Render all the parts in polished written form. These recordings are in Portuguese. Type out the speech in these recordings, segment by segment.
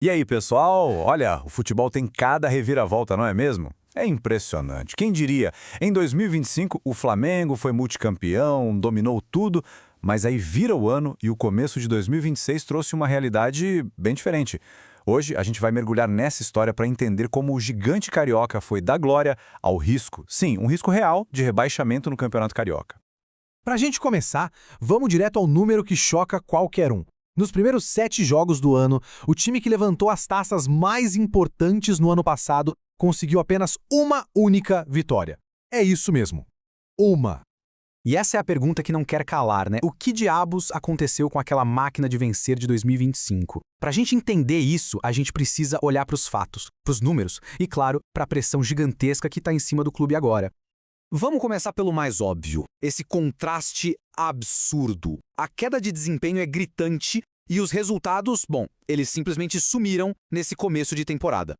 E aí, pessoal? Olha, o futebol tem cada reviravolta, não é mesmo? É impressionante. Quem diria? Em 2025, o Flamengo foi multicampeão, dominou tudo, mas aí vira o ano e o começo de 2026 trouxe uma realidade bem diferente. Hoje, a gente vai mergulhar nessa história para entender como o gigante carioca foi da glória ao risco. Sim, um risco real de rebaixamento no Campeonato Carioca. Para a gente começar, vamos direto ao número que choca qualquer um. Nos primeiros 7 jogos do ano, o time que levantou as taças mais importantes no ano passado conseguiu apenas uma única vitória. É isso mesmo. Uma. E essa é a pergunta que não quer calar, né? O que diabos aconteceu com aquela máquina de vencer de 2025? Para a gente entender isso, a gente precisa olhar para os fatos, para os números e, claro, para a pressão gigantesca que está em cima do clube agora. Vamos começar pelo mais óbvio, esse contraste absurdo. A queda de desempenho é gritante e os resultados, bom, eles simplesmente sumiram nesse começo de temporada.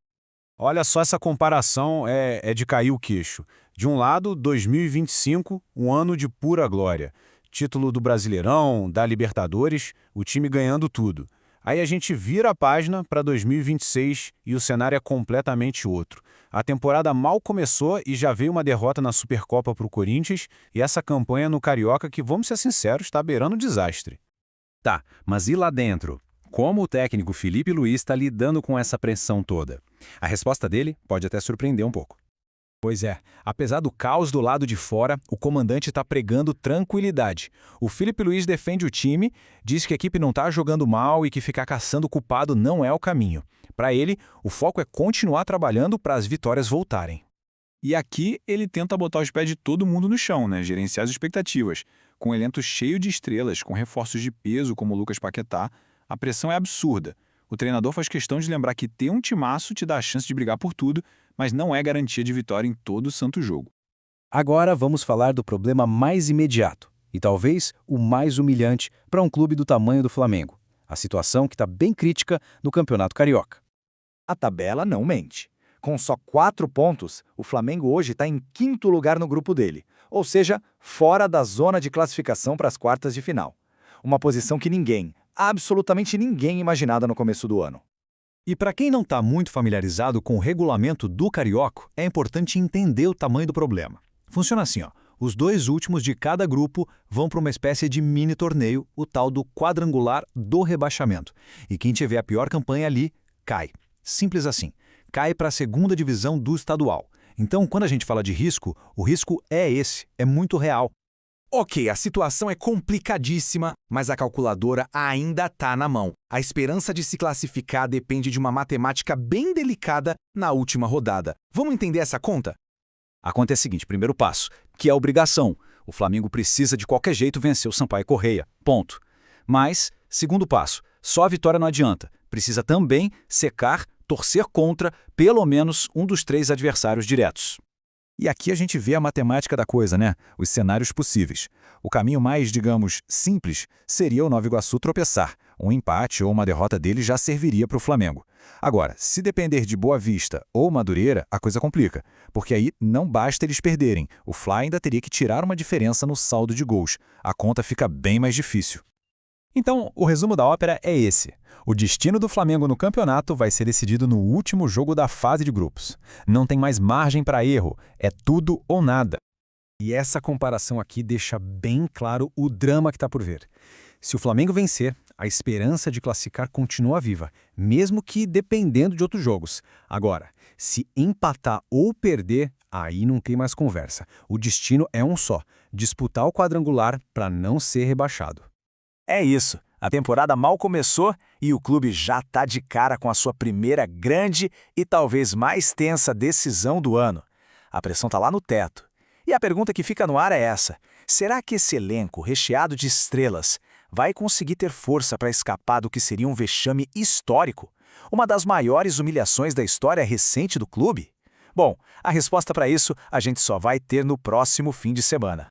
Olha só, essa comparação é de cair o queixo. De um lado, 2025, um ano de pura glória. Título do Brasileirão, da Libertadores, o time ganhando tudo. Aí a gente vira a página para 2026 e o cenário é completamente outro. A temporada mal começou e já veio uma derrota na Supercopa para o Corinthians e essa campanha no Carioca que, vamos ser sinceros, está beirando desastre. Tá, mas e lá dentro? Como o técnico Felipe Luiz está lidando com essa pressão toda? A resposta dele pode até surpreender um pouco. Pois é, apesar do caos do lado de fora, o comandante está pregando tranquilidade. O Felipe Luiz defende o time, diz que a equipe não está jogando mal e que ficar caçando o culpado não é o caminho. Para ele, o foco é continuar trabalhando para as vitórias voltarem. E aqui ele tenta botar os pés de todo mundo no chão, né? Gerenciar as expectativas. Com um elenco cheio de estrelas, com reforços de peso como o Lucas Paquetá, a pressão é absurda. O treinador faz questão de lembrar que ter um timaço te dá a chance de brigar por tudo, mas não é garantia de vitória em todo o santo jogo. Agora vamos falar do problema mais imediato, e talvez o mais humilhante para um clube do tamanho do Flamengo. A situação que está bem crítica no Campeonato Carioca. A tabela não mente. Com só 4 pontos, o Flamengo hoje está em 5º lugar no grupo dele, ou seja, fora da zona de classificação para as quartas de final. Uma posição que ninguém, absolutamente ninguém imaginava no começo do ano. E para quem não está muito familiarizado com o regulamento do Carioca, é importante entender o tamanho do problema. Funciona assim, ó. Os 2 últimos de cada grupo vão para uma espécie de mini torneio, o tal do quadrangular do rebaixamento. E quem tiver a pior campanha ali, cai. Simples assim. Cai para a 2ª divisão do estadual. Então, quando a gente fala de risco, o risco é esse, é muito real. Ok, a situação é complicadíssima, mas a calculadora ainda está na mão. A esperança de se classificar depende de uma matemática bem delicada na última rodada. Vamos entender essa conta? A conta é a seguinte, primeiro passo, que é a obrigação. O Flamengo precisa de qualquer jeito vencer o Sampaio Corrêa, ponto. Mas, segundo passo, só a vitória não adianta. Precisa também secar, torcer contra, pelo menos um dos 3 adversários diretos. E aqui a gente vê a matemática da coisa, né? Os cenários possíveis. O caminho mais, digamos, simples seria o Nova Iguaçu tropeçar. Um empate ou uma derrota dele já serviria para o Flamengo. Agora, se depender de Boa Vista ou Madureira, a coisa complica. Porque aí não basta eles perderem. O Fla ainda teria que tirar uma diferença no saldo de gols. A conta fica bem mais difícil. Então, o resumo da ópera é esse. O destino do Flamengo no campeonato vai ser decidido no último jogo da fase de grupos. Não tem mais margem para erro, é tudo ou nada. E essa comparação aqui deixa bem claro o drama que está por vir. Se o Flamengo vencer, a esperança de classificar continua viva, mesmo que dependendo de outros jogos. Agora, se empatar ou perder, aí não tem mais conversa. O destino é um só, disputar o quadrangular para não ser rebaixado. É isso. A temporada mal começou e o clube já está de cara com a sua primeira grande e talvez mais tensa decisão do ano. A pressão está lá no teto. E a pergunta que fica no ar é essa: será que esse elenco recheado de estrelas vai conseguir ter força para escapar do que seria um vexame histórico? Uma das maiores humilhações da história recente do clube? Bom, a resposta para isso a gente só vai ter no próximo fim de semana.